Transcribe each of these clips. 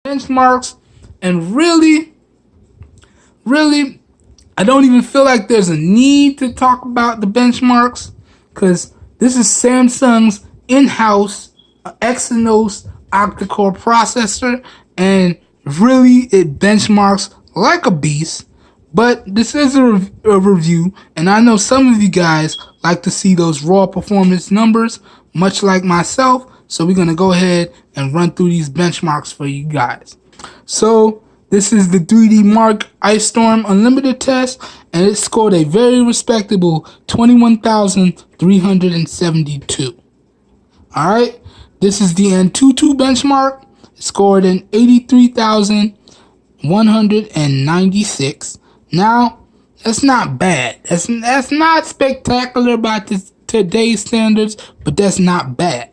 benchmarks, and really, I don't even feel like there's a need to talk about the benchmarks because this is Samsung's in-house Exynos octa-core processor, and really it benchmarks like a beast. But this is a review, and I know some of you guys like to see those raw performance numbers, much like myself. So we're going to go ahead and run through these benchmarks for you guys. So this is the 3D Mark Ice Storm Unlimited test, and it scored a very respectable 21,372. Alright, this is the Antutu benchmark. It scored an 83,196. Now, that's not bad. That's not spectacular by today's standards, but that's not bad.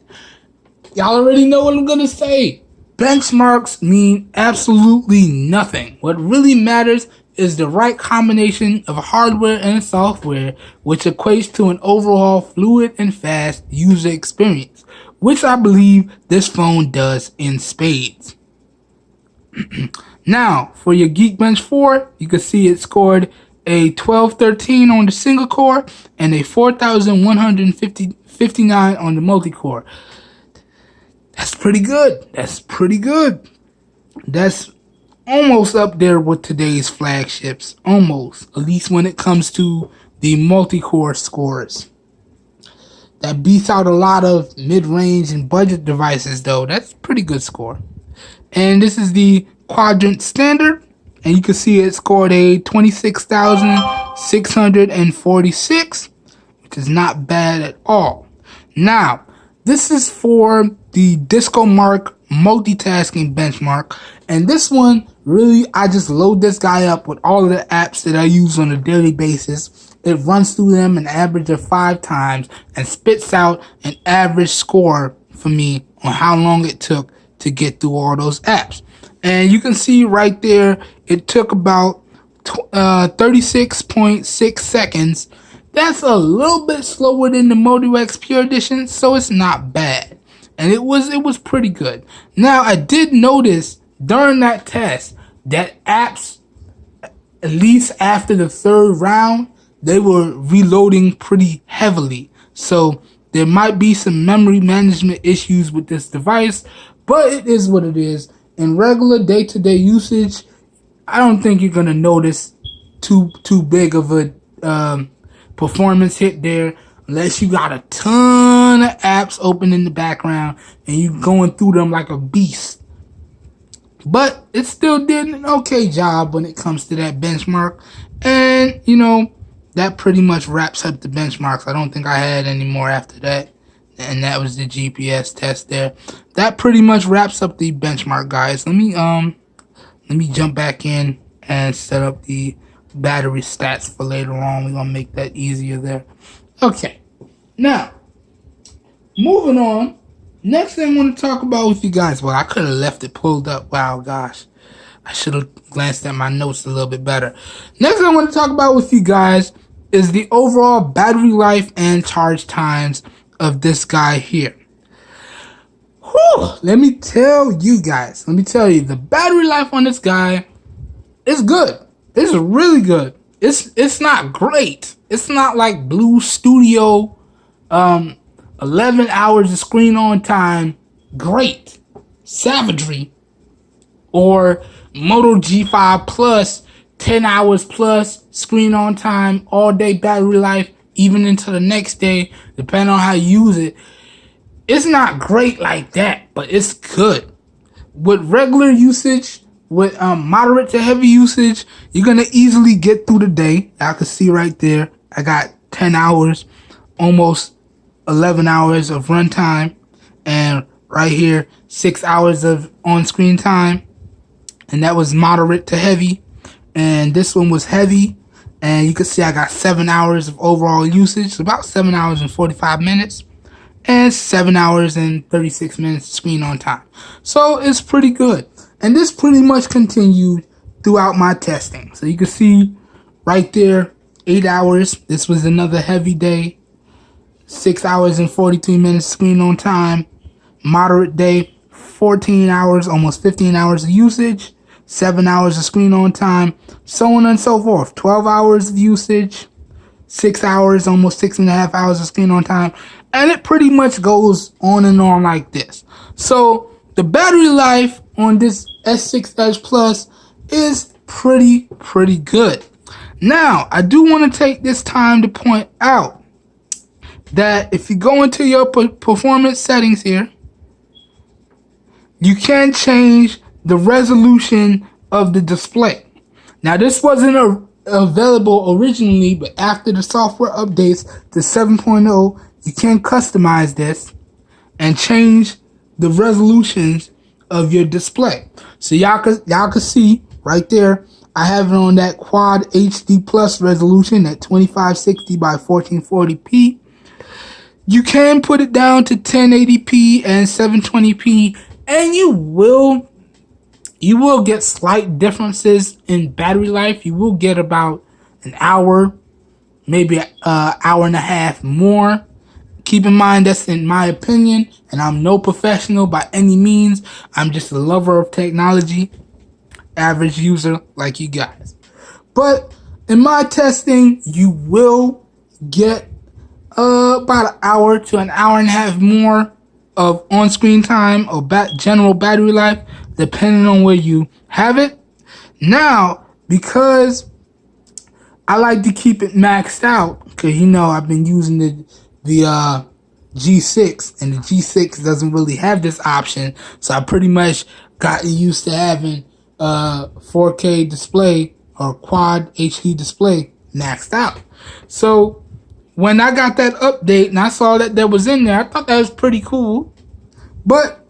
Y'all already know what I'm going to say. Benchmarks mean absolutely nothing. What really matters is the right combination of hardware and software, which equates to an overall fluid and fast user experience, which I believe this phone does in spades. Now, for your Geekbench 4, you can see it scored a 1213 on the single core and a 4,159 on the multi-core. That's pretty good. That's almost up there with today's flagships. Almost. At least when it comes to the multi-core scores. That beats out a lot of mid-range and budget devices, though. That's a pretty good score. And this is the Quadrant Standard. And you can see it scored a 26,646, which is not bad at all. Now, this is for the Disco Mark multitasking benchmark, and this one really, I just load this guy up with all of the apps that I use on a daily basis. It runs through them an average of 5 times and spits out an average score for me on how long it took to get through all those apps. And you can see right there, it took about 36.6 seconds. That's a little bit slower than the Moto X Pure Edition, so it's not bad. And it was pretty good. Now, I did notice during that test that apps, at least after the 3rd round, they were reloading pretty heavily. So there might be some memory management issues with this device, but it is what it is. In regular day-to-day usage, I don't think you're gonna notice too big of a performance hit there, unless you got a ton of apps open in the background and you going through them like a beast. But it still did an okay job when it comes to that benchmark. And, you know, that pretty much wraps up the benchmarks. I don't think I had any more after that. And that was the GPS test there. That pretty much wraps up the benchmark, guys. Let me jump back in and set up the battery stats for later on. We're gonna make that easier there. Okay, now moving on. Next thing I want to talk about with you guys. Well, I could have left it pulled up. Wow, gosh, I should have glanced at my notes a little bit better. Next thing I want to talk about with you guys is the overall battery life and charge times of this guy here. Whew, let me tell you guys. The battery life on this guy is good. It's really good. It's not great. It's not like Blue Studio 11 hours of screen on time, great savagery, or Moto G5 Plus 10 hours plus screen on time, all day battery life, even into the next day, depending on how you use it. It's not great like that, but it's good. With regular usage, with moderate to heavy usage, you're going to easily get through the day. I can see right there, I got 10 hours, almost 11 hours of runtime, and right here, 6 hours of on-screen time, and that was moderate to heavy, and this one was heavy, and you can see I got 7 hours of overall usage, about 7 hours and 45 minutes, and 7 hours and 36 minutes screen on time. So it's pretty good. And this pretty much continued throughout my testing. So you can see right there, 8 hours. This was another heavy day. 6 hours and 43 minutes screen on time. Moderate day, 14 hours, almost 15 hours of usage, 7 hours of screen on time, so on and so forth. 12 hours of usage, 6 hours, almost 6.5 hours of screen on time, and it pretty much goes on and on like this. So the battery life on this S6 Edge Plus is pretty good. Now, I do want to take this time to point out that if you go into your performance settings here, you can change the resolution of the display. Now, this wasn't available originally, but after the software updates to 7.0, you can customize this and change the resolutions of your display. So y'all can see right there, I have it on that Quad HD Plus resolution at 2560 by 1440p. You can put it down to 1080p and 720p, and you will get slight differences in battery life. You will get about an hour, maybe an hour and a half more. Keep in mind, that's in my opinion, and I'm no professional by any means. I'm just a lover of technology, average user like you guys. But in my testing, you will get about an hour to an hour and a half more of on-screen time or general battery life, depending on where you have it. Now, because I like to keep it maxed out, because you know I've been using the G6, and the G6 doesn't really have this option, so I pretty much got used to having 4K display or Quad HD display maxed out. So when I got that update and I saw that was in there, I thought that was pretty cool, but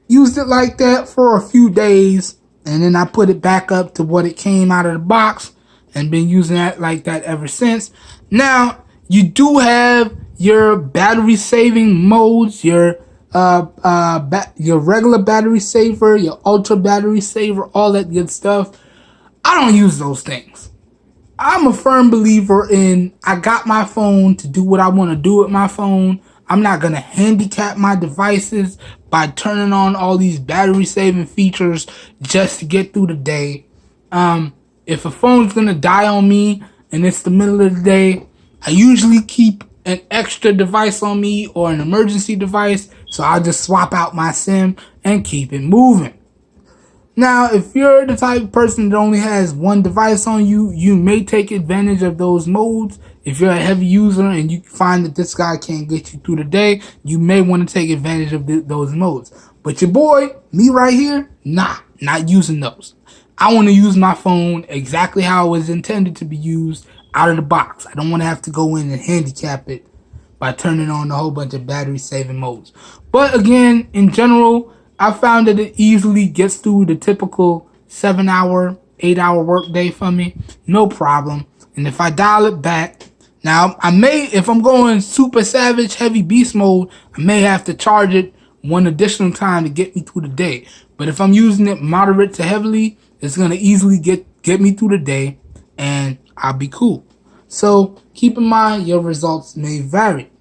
used it like that for a few days, and then I put it back up to what it came out of the box and been using that like that ever since. Now, you do have your battery saving modes, your regular battery saver, your ultra battery saver, all that good stuff. I don't use those things. I'm a firm believer in, I got my phone to do what I want to do with my phone. I'm not going to handicap my devices by turning on all these battery saving features just to get through the day. If a phone's going to die on me and it's the middle of the day, I usually keep an extra device on me or an emergency device, so I'll just swap out my SIM and keep it moving. Now, if you're the type of person that only has one device on you, you may take advantage of those modes. If you're a heavy user and you find that this guy can't get you through the day, you may want to take advantage of those modes. But your boy, me right here, not using those. I want to use my phone exactly how it was intended to be used, out of the box. I don't want to have to go in and handicap it by turning on a whole bunch of battery saving modes. But again, in general, I found that it easily gets through the typical 7-hour, 8-hour workday for me. No problem. And if I dial it back, now I may, if I'm going super savage, heavy beast mode, I may have to charge it one additional time to get me through the day. But if I'm using it moderate to heavily, it's going to easily get me through the day, and I'll be cool. So keep in mind, your results may vary.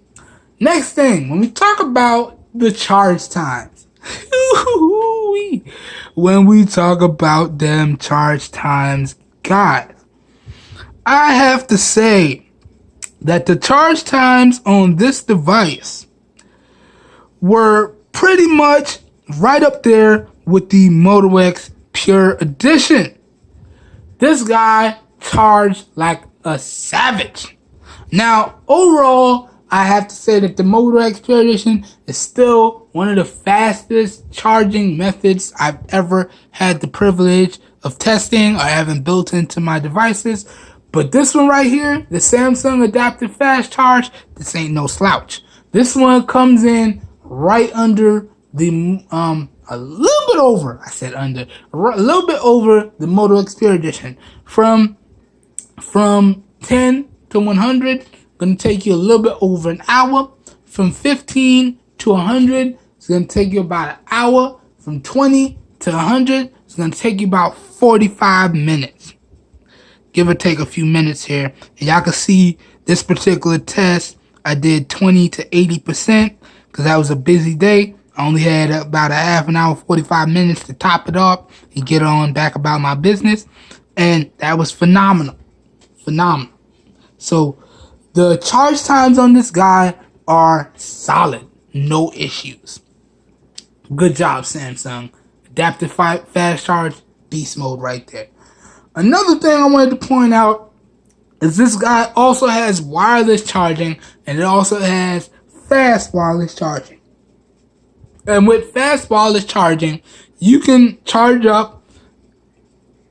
Next thing, when we talk about the charge times, when we talk about them charge times, guys, I have to say that the charge times on this device were pretty much right up there with the Moto X Pure Edition. This guy charged like a savage. Now, overall, I have to say that the Moto X Pure Edition is still one of the fastest charging methods I've ever had the privilege of testing or having built into my devices. But this one right here, the Samsung Adaptive Fast Charge, this ain't no slouch. This one comes in right under the, a little bit over, I said under, a little bit over the Moto X Pure Edition. From 10 to 100, gonna take you a little bit over an hour. From 15 to 100, it's gonna take you about an hour. From 20 to 100, it's gonna take you about 45 minutes. Give or take a few minutes here. And y'all can see this particular test, I did 20 to 80% because that was a busy day. I only had about a half an hour, 45 minutes to top it up and get on back about my business. And that was phenomenal. Phenomenal. So the charge times on this guy are solid. No issues. Good job, Samsung. Adaptive fast charge, beast mode right there. Another thing I wanted to point out is this guy also has wireless charging, and it also has fast wireless charging. And with fast wireless charging, you can charge up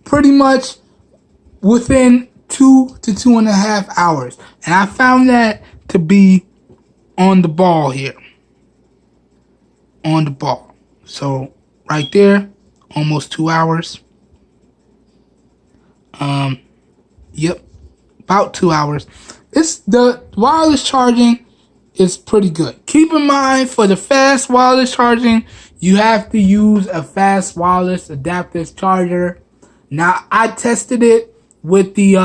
pretty much within 2 to 2.5 hours. And I found that to be on the ball here. On the ball. So right there, almost 2 hours. Yep, about 2 hours. The wireless charging is pretty good. Keep in mind, for the fast wireless charging, you have to use a fast wireless adaptive charger. Now, I tested it with the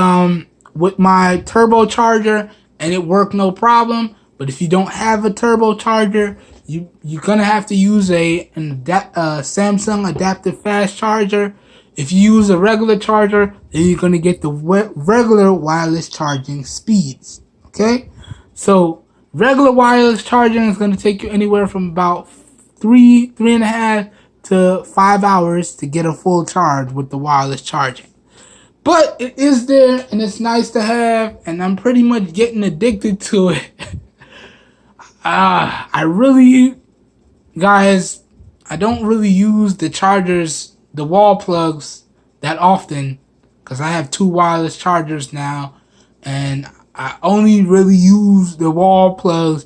with my turbocharger, and it worked no problem. But if you don't have a turbocharger, you're gonna have to use a Samsung adaptive fast charger. If you use a regular charger, then you're gonna get the regular wireless charging speeds. Okay, so regular wireless charging is gonna take you anywhere from about 3.5 to 5 hours to get a full charge with the wireless charging. But it is there, and it's nice to have, and I'm pretty much getting addicted to it. Guys, I don't really use the chargers, the wall plugs, that often, because I have 2 wireless chargers now, and I only really use the wall plugs